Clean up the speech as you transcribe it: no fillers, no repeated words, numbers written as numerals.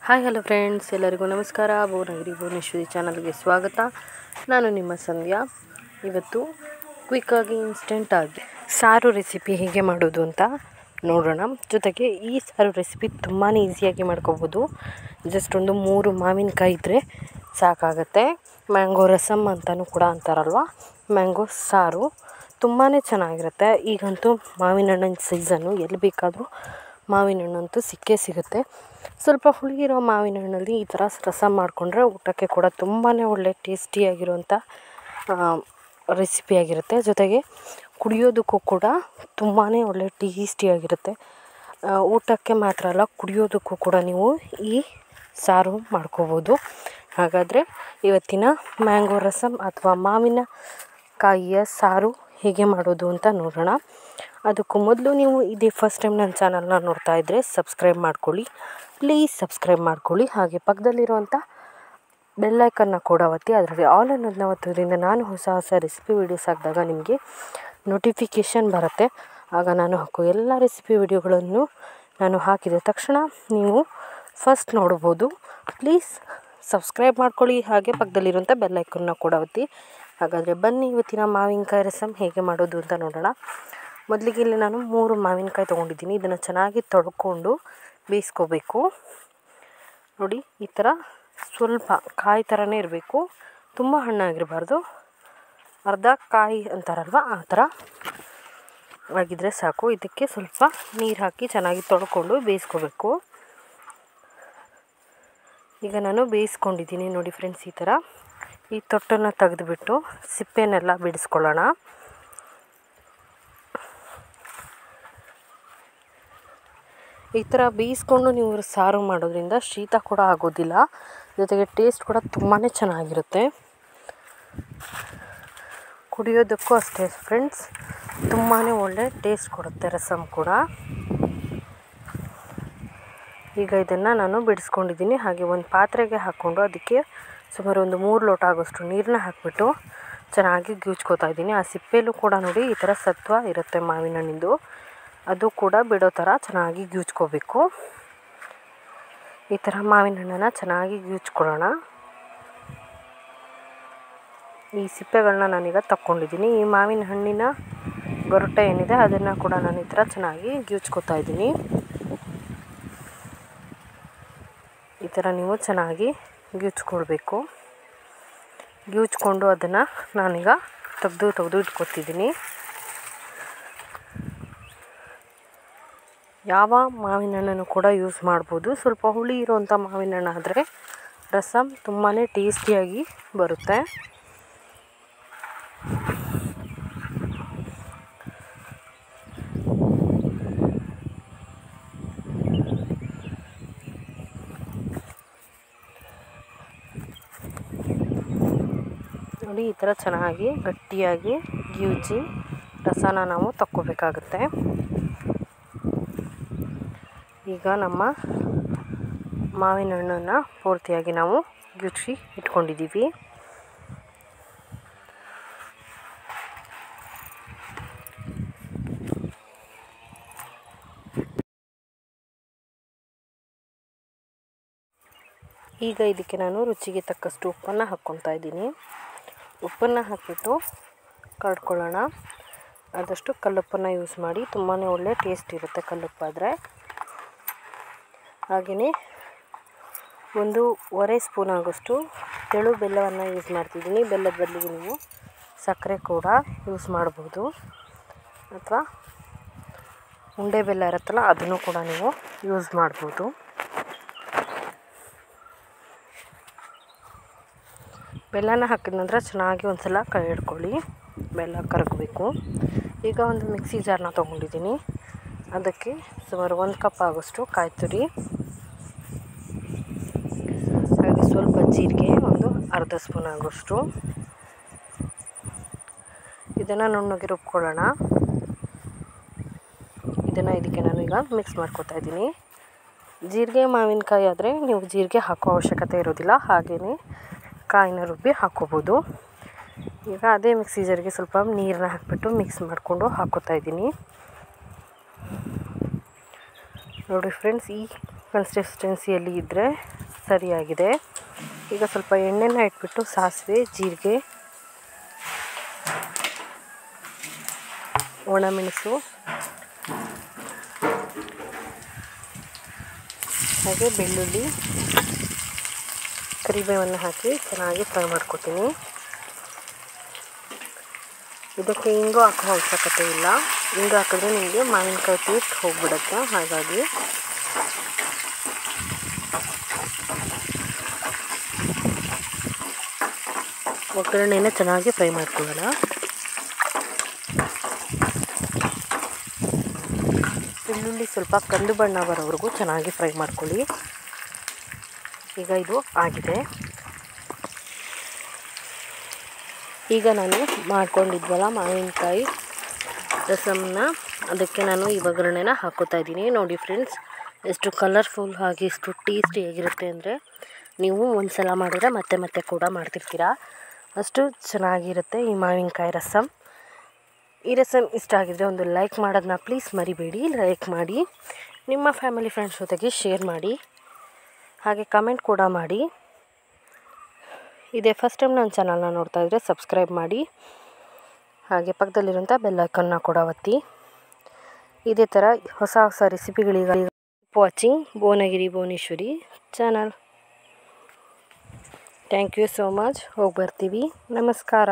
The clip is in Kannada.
ಹಾಯ್ ಹಲೋ ಫ್ರೆಂಡ್ಸ್, ಎಲ್ಲರಿಗೂ ನಮಸ್ಕಾರ. ಭುವನಗಿರಿ ಭುವನೇಶ್ವರಿ ಚಾನಲ್ಗೆ ಸ್ವಾಗತ. ನಾನು ನಿಮ್ಮ ಸಂಧ್ಯಾ. ಇವತ್ತು ಕ್ವಿಕ್ಕಾಗಿ ಇನ್ಸ್ಟೆಂಟಾಗಿ ಸಾರು ರೆಸಿಪಿ ಹೇಗೆ ಮಾಡೋದು ಅಂತ ನೋಡೋಣ. ಜೊತೆಗೆ ಈ ಸಾರು ರೆಸಿಪಿ ತುಂಬಾ ಈಸಿಯಾಗಿ ಮಾಡ್ಕೋಬೋದು. ಜಸ್ಟ್ ಒಂದು 3 ಮಾವಿನಕಾಯಿ ಇದ್ದರೆ ಸಾಕಾಗತ್ತೆ. ಮ್ಯಾಂಗೋ ರಸಮ್ ಅಂತಲೂ ಕೂಡ ಅಂತಾರಲ್ವ, ಮ್ಯಾಂಗೋ ಸಾರು ತುಂಬಾ ಚೆನ್ನಾಗಿರುತ್ತೆ. ಈಗಂತೂ ಮಾವಿನ ಹಣ್ಣಿನ ಸೀಸನ್ನು, ಎಲ್ಲಿ ಬೇಕಾದರೂ ಮಾವಿನ ಹಣ್ಣಂತೂ ಸಿಕ್ಕೇ ಸಿಗುತ್ತೆ. ಸ್ವಲ್ಪ ಹುಳಿ ಇರೋ ಮಾವಿನ ಹಣ್ಣಲ್ಲಿ ಈ ಥರ ರಸಮ್ ಮಾಡಿಕೊಂಡ್ರೆ ಊಟಕ್ಕೆ ಕೂಡ ತುಂಬಾ ಒಳ್ಳೆ ಟೇಸ್ಟಿಯಾಗಿರುವಂಥ ರೆಸಿಪಿಯಾಗಿರುತ್ತೆ. ಜೊತೆಗೆ ಕುಡಿಯೋದಕ್ಕೂ ಕೂಡ ತುಂಬಾ ಒಳ್ಳೆ ಟೇಸ್ಟಿಯಾಗಿರುತ್ತೆ. ಊಟಕ್ಕೆ ಮಾತ್ರ ಅಲ್ಲ, ಕುಡಿಯೋದಕ್ಕೂ ಕೂಡ ನೀವು ಈ ಸಾರು ಮಾಡ್ಕೋಬೋದು. ಹಾಗಾದರೆ ಇವತ್ತಿನ ಮ್ಯಾಂಗೋ ರಸಮ್ ಅಥವಾ ಮಾವಿನಕಾಯಿಯ ಸಾರು ಹೇಗೆ ಮಾಡೋದು ಅಂತ ನೋಡೋಣ. ಅದಕ್ಕೂ ಮೊದಲು ನೀವು ಇದೇ ಫಸ್ಟ್ ಟೈಮ್ ನನ್ನ ಚಾನಲ್ನ ನೋಡ್ತಾ ಇದ್ದರೆ ಸಬ್ಸ್ಕ್ರೈಬ್ ಮಾಡ್ಕೊಳ್ಳಿ, ಪ್ಲೀಸ್ ಸಬ್ಸ್ಕ್ರೈಬ್ ಮಾಡ್ಕೊಳ್ಳಿ. ಹಾಗೆ ಪಕ್ಕದಲ್ಲಿರುವಂಥ ಬೆಲ್ಲೈಕನ್ನ ಕೂಡ ಒತ್ತಿ, ಅದರಲ್ಲಿ ಆಲ್ ಅನ್ನೋದನ್ನ ಒತ್ತೋದ್ರಿಂದ ನಾನು ಹೊಸ ರೆಸಿಪಿ ವೀಡಿಯೋಸ್ ಹಾಕಿದಾಗ ನಿಮಗೆ ನೋಟಿಫಿಕೇಷನ್ ಬರುತ್ತೆ. ಆಗ ನಾನು ಹಾಕೋ ಎಲ್ಲ ರೆಸಿಪಿ ವಿಡಿಯೋಗಳನ್ನು ನಾನು ಹಾಕಿದ ತಕ್ಷಣ ನೀವು ಫಸ್ಟ್ ನೋಡ್ಬೋದು. ಪ್ಲೀಸ್ ಸಬ್ಸ್ಕ್ರೈಬ್ ಮಾಡ್ಕೊಳ್ಳಿ, ಹಾಗೆ ಪಕ್ಕದಲ್ಲಿರುವಂಥ ಬೆಲ್ಲೈಕನ್ನ ಕೂಡ ಒತ್ತಿ. ಹಾಗಾದರೆ ಬನ್ನಿ ಇವತ್ತಿನ ಮಾವಿನಕಾಯಿ ರಸಮ್ ಹೇಗೆ ಮಾಡೋದು ಅಂತ ನೋಡೋಣ. ಮೊದಲಿಗೆ ಇಲ್ಲಿ ನಾನು 3 ಮಾವಿನಕಾಯಿ ತೊಗೊಂಡಿದ್ದೀನಿ. ಇದನ್ನು ಚೆನ್ನಾಗಿ ತೊಳ್ಕೊಂಡು ಬೇಯಿಸ್ಕೋಬೇಕು. ನೋಡಿ, ಈ ಥರ ಸ್ವಲ್ಪ ಕಾಯಿ ಥರನೇ ಇರಬೇಕು, ತುಂಬ ಹಣ್ಣಾಗಿರಬಾರ್ದು. ಅರ್ಧ ಕಾಯಿ ಅಂತಾರಲ್ವ, ಆ ಥರ ಆಗಿದ್ದರೆ ಸಾಕು. ಇದಕ್ಕೆ ಸ್ವಲ್ಪ ನೀರು ಹಾಕಿ ಚೆನ್ನಾಗಿ ತೊಳ್ಕೊಂಡು ಬೇಯಿಸ್ಕೋಬೇಕು. ಈಗ ನಾನು ಬೇಯಿಸ್ಕೊಂಡಿದ್ದೀನಿ ನೋಡಿ ಫ್ರೆಂಡ್ಸ್. ಈ ಥರ ಈ ತೊಟ್ಟನ್ನು ತೆಗೆದುಬಿಟ್ಟು ಸಿಪ್ಪೆನೆಲ್ಲ ಬಿಡಿಸ್ಕೊಳ್ಳೋಣ. ಈ ಥರ ಬೇಯಿಸ್ಕೊಂಡು ನೀವು ಸಾರು ಮಾಡೋದ್ರಿಂದ ಶೀತ ಕೂಡ ಆಗೋದಿಲ್ಲ, ಜೊತೆಗೆ ಟೇಸ್ಟ್ ಕೂಡ ತುಂಬಾ ಚೆನ್ನಾಗಿರುತ್ತೆ. ಕುಡಿಯೋದಕ್ಕೂ ಅಷ್ಟೇ ಫ್ರೆಂಡ್ಸ್, ತುಂಬಾ ಒಳ್ಳೆ ಟೇಸ್ಟ್ ಕೊಡುತ್ತೆ ರಸಮ್ ಕೂಡ. ಈಗ ಇದನ್ನು ನಾನು ಬಿಡಿಸ್ಕೊಂಡಿದ್ದೀನಿ. ಹಾಗೆ ಒಂದು ಪಾತ್ರೆಗೆ ಹಾಕ್ಕೊಂಡು ಅದಕ್ಕೆ ಸುಮಾರು ಒಂದು 3 ಲೋಟ ಆಗೋಷ್ಟು ನೀರನ್ನ ಹಾಕಿಬಿಟ್ಟು ಚೆನ್ನಾಗಿ ಗ್ಯೂಚ್ಕೋತಾ ಇದ್ದೀನಿ. ಆ ಸಿಪ್ಪೆಯಲ್ಲೂ ಕೂಡ ನೋಡಿ ಈ ಥರ ಸತ್ವ ಇರುತ್ತೆ ಮಾವಿನ ಹಣ್ಣಿಂದು, ಅದು ಕೂಡ ಬಿಡೋ ಥರ ಚೆನ್ನಾಗಿ ಗ್ಯೂಚ್ಕೋಬೇಕು. ಈ ಥರ ಮಾವಿನ ಹಣ್ಣನ್ನು ಚೆನ್ನಾಗಿ ಗ್ಯೂಚ್ಕೊಳ್ಳೋಣ. ಈ ಸಿಪ್ಪೆಗಳನ್ನ ನಾನೀಗ ತಕ್ಕೊಂಡಿದ್ದೀನಿ. ಈ ಮಾವಿನ ಹಣ್ಣಿನ ಗೊರಟೆ ಏನಿದೆ ಅದನ್ನು ಕೂಡ ನಾನು ಈ ಥರ ಚೆನ್ನಾಗಿ ಗ್ಯೂಚ್ಕೋತಾ ಇದ್ದೀನಿ. ಈ ಥರ ನೀವು ಚೆನ್ನಾಗಿ ಗ್ಯೂಚ್ಕೊಳ್ಬೇಕು. ಗ್ಯೂಚ್ಕೊಂಡು ಅದನ್ನು ನಾನೀಗ ತೆಗೆದು ಇಟ್ಕೊತಿದ್ದೀನಿ. ಯಾವ ಮಾವಿನ ಹಣ್ಣನ್ನು ಕೂಡ ಯೂಸ್ ಮಾಡ್ಬೋದು. ಸ್ವಲ್ಪ ಹುಳಿ ಇರೋವಂಥ ಮಾವಿನ ಹಣ್ಣು ಆದರೆ ರಸಮ್ ತುಂಬಾ ಟೇಸ್ಟಿಯಾಗಿ ಬರುತ್ತೆ. ನೋಡಿ, ಈ ಥರ ಚೆನ್ನಾಗಿ ಗಟ್ಟಿಯಾಗಿ ಗ್ಯೂಚಿ ರಸನ ನಾವು ತಕ್ಕೋಬೇಕಾಗುತ್ತೆ. ಈಗ ನಮ್ಮ ಮಾವಿನ ಹಣ್ಣನ್ನು ಪೂರ್ತಿಯಾಗಿ ನಾವು ಗ್ಯೂಚಿ ಇಟ್ಕೊಂಡಿದ್ದೀವಿ. ಈಗ ಇದಕ್ಕೆ ನಾನು ರುಚಿಗೆ ತಕ್ಕಷ್ಟು ಉಪ್ಪನ್ನು ಹಾಕ್ಕೊತಾ ಇದ್ದೀನಿ. ಉಪ್ಪನ್ನು ಹಾಕಿಬಿಟ್ಟು ಕಡ್ಕೊಳ್ಳೋಣ. ಆದಷ್ಟು ಕಲ್ಲುಪ್ಪನ್ನು ಯೂಸ್ ಮಾಡಿ, ತುಂಬಾ ಒಳ್ಳೆ ಟೇಸ್ಟ್ ಇರುತ್ತೆ ಕಲ್ಲುಪ್ಪಾದರೆ. ಹಾಗೆಯೇ 1.25 ಸ್ಪೂನ್ ಆಗೋಷ್ಟು ತೆಳು ಬೆಲ್ಲವನ್ನು ಯೂಸ್ ಮಾಡ್ತಿದ್ದೀನಿ. ಬೆಲ್ಲದ ಬದಲಿಗೆ ನೀವು ಸಕ್ಕರೆ ಕೂಡ ಯೂಸ್ ಮಾಡ್ಬೋದು, ಅಥವಾ ಉಂಡೆ ಬೆಲ್ಲ ಇರುತ್ತಲ್ಲ ಅದನ್ನು ಕೂಡ ನೀವು ಯೂಸ್ ಮಾಡ್ಬೋದು. ಬೆಲ್ಲನ ಹಾಕಿದ ನಂತರ ಚೆನ್ನಾಗಿ ಒಂದು ಸಲ ಕೈ ಹಿಡ್ಕೊಳ್ಳಿ, ಬೆಲ್ಲ ಕರಗಬೇಕು. ಈಗ ಒಂದು ಮಿಕ್ಸಿ ಜಾರ್ನ ತೊಗೊಂಡಿದ್ದೀನಿ. ಅದಕ್ಕೆ ಸುಮಾರು 1 ಕಪ್ ಆಗೋಷ್ಟು ಕಾಯಿ ತುರಿ, ಹಾಗೆ ಸ್ವಲ್ಪ ಜೀರಿಗೆ, ಒಂದು ಅರ್ಧ ಸ್ಪೂನ್ ಆಗೋಷ್ಟು. ಇದನ್ನು ನುಣ್ಣಗೆ ರುಬ್ಕೊಳ್ಳೋಣ. ಇದನ್ನು ಇದಕ್ಕೆ ನಾನು ಈಗ ಮಿಕ್ಸ್ ಮಾಡ್ಕೊತಾ ಇದ್ದೀನಿ. ಜೀರಿಗೆ ಮಾವಿನಕಾಯಿ ಆದರೆ ನೀವು ಜೀರಿಗೆ ಹಾಕೋ ಅವಶ್ಯಕತೆ ಇರೋದಿಲ್ಲ, ಹಾಗೆಯೇ ಕಾಯಿನ ರುಬ್ಬಿ ಹಾಕ್ಕೋಬೋದು. ಈಗ ಅದೇ ಮಿಕ್ಸಿ ಜಾರಿಗೆ ಸ್ವಲ್ಪ ನೀರನ್ನ ಹಾಕಿಬಿಟ್ಟು ಮಿಕ್ಸ್ ಮಾಡಿಕೊಂಡು ಹಾಕ್ಕೋತಾ ಇದ್ದೀನಿ. ನೋಡಿ ಫ್ರೆಂಡ್ಸ್, ಈ ಕನ್ಸಿಸ್ಟೆನ್ಸಿಯಲ್ಲಿ ಇದ್ದರೆ ಸರಿಯಾಗಿದೆ. ಈಗ ಸ್ವಲ್ಪ ಎಣ್ಣೆನ ಇಟ್ಬಿಟ್ಟು ಸಾಸಿವೆ, ಜೀರಿಗೆ, ಒಣಮೆಣಸು ಹಾಗೆ ಬೆಳ್ಳುಳ್ಳಿ, ಕರಿಬೇವನ್ನು ಹಾಕಿ ಚೆನ್ನಾಗಿ ಫ್ರೈ ಮಾಡ್ಕೊತೀನಿ. ಇದಕ್ಕೆ ಇಂಗು ಹಾಕೋ ಅವಶ್ಯಕತೆ ಇಲ್ಲ. ಇಂಗು ಹಾಕಿದ್ರೆ ನಿಮಗೆ ಮಾವಿನಕಾಯಿ ಟೇಸ್ಟ್ ಹೋಗ್ಬಿಡುತ್ತೆ. ಹಾಗಾಗಿ ಒಗ್ಗರಣೆನ ಚೆನ್ನಾಗಿ ಫ್ರೈ ಮಾಡ್ಕೊಳ್ಳೋಣ. ಬೆಳ್ಳುಳ್ಳಿ ಸ್ವಲ್ಪ ಕಂದು ಬಣ್ಣ ಬರೋವರೆಗೂ ಚೆನ್ನಾಗಿ ಫ್ರೈ ಮಾಡ್ಕೊಳ್ಳಿ. ಈಗ ಇದು ಆಗಿದೆ. ಈಗ ನಾನು ಮಾಡ್ಕೊಂಡಿದ್ವಲ್ಲ ಮಾವಿನಕಾಯಿ ರಸಮನ್ನ, ಅದಕ್ಕೆ ನಾನು ಈ ಒಗ್ಗರಣೆನ ಹಾಕೋತಾ ಇದ್ದೀನಿ. ನೋಡಿ ಫ್ರೆಂಡ್ಸ್, ಎಷ್ಟು ಕಲರ್ಫುಲ್ ಆಗಿ ಎಷ್ಟು ಟೇಸ್ಟಿಯಾಗಿರುತ್ತೆ ಅಂದರೆ ನೀವು ಒಂದು ಸಲ ಮಾಡಿದ್ರೆ ಮತ್ತೆ ಮತ್ತೆ ಕೂಡ ಮಾಡ್ತಿರ್ತೀರ. ಅಷ್ಟು ಚೆನ್ನಾಗಿರುತ್ತೆ ಈ ಮಾವಿನಕಾಯಿ ರಸಮ್. ಈ ರಸಮ್ ಇಷ್ಟ ಆಗಿದರೆ ಒಂದು ಲೈಕ್ ಮಾಡೋದನ್ನ ಪ್ಲೀಸ್ ಮರಿಬೇಡಿ. ಲೈಕ್ ಮಾಡಿ, ನಿಮ್ಮ ಫ್ಯಾಮಿಲಿ ಫ್ರೆಂಡ್ಸ್ ಜೊತೆಗೆ ಶೇರ್ ಮಾಡಿ, ಹಾಗೆ ಕಮೆಂಟ್ ಕೂಡ ಮಾಡಿ. ಇದೇ ಫಸ್ಟ್ ಟೈಮ್ ನನ್ನ ಚಾನಲ್ನ ನೋಡ್ತಾ ಇದ್ದರೆ ಸಬ್ಸ್ಕ್ರೈಬ್ ಮಾಡಿ, ಹಾಗೆ ಪಕ್ಕದಲ್ಲಿರುವಂಥ ಬೆಲ್ ಐಕನ್ನ ಕೂಡ ಒತ್ತಿ. ಇದೇ ಥರ ಹೊಸ ಹೊಸ ರೆಸಿಪಿಗಳಿಗಾಗಿ watching Bhuvanagiri Bhuvaneshwari channel. Thank you so much. ಹೋಗಿ ಬರ್ತೀವಿ. ನಮಸ್ಕಾರ.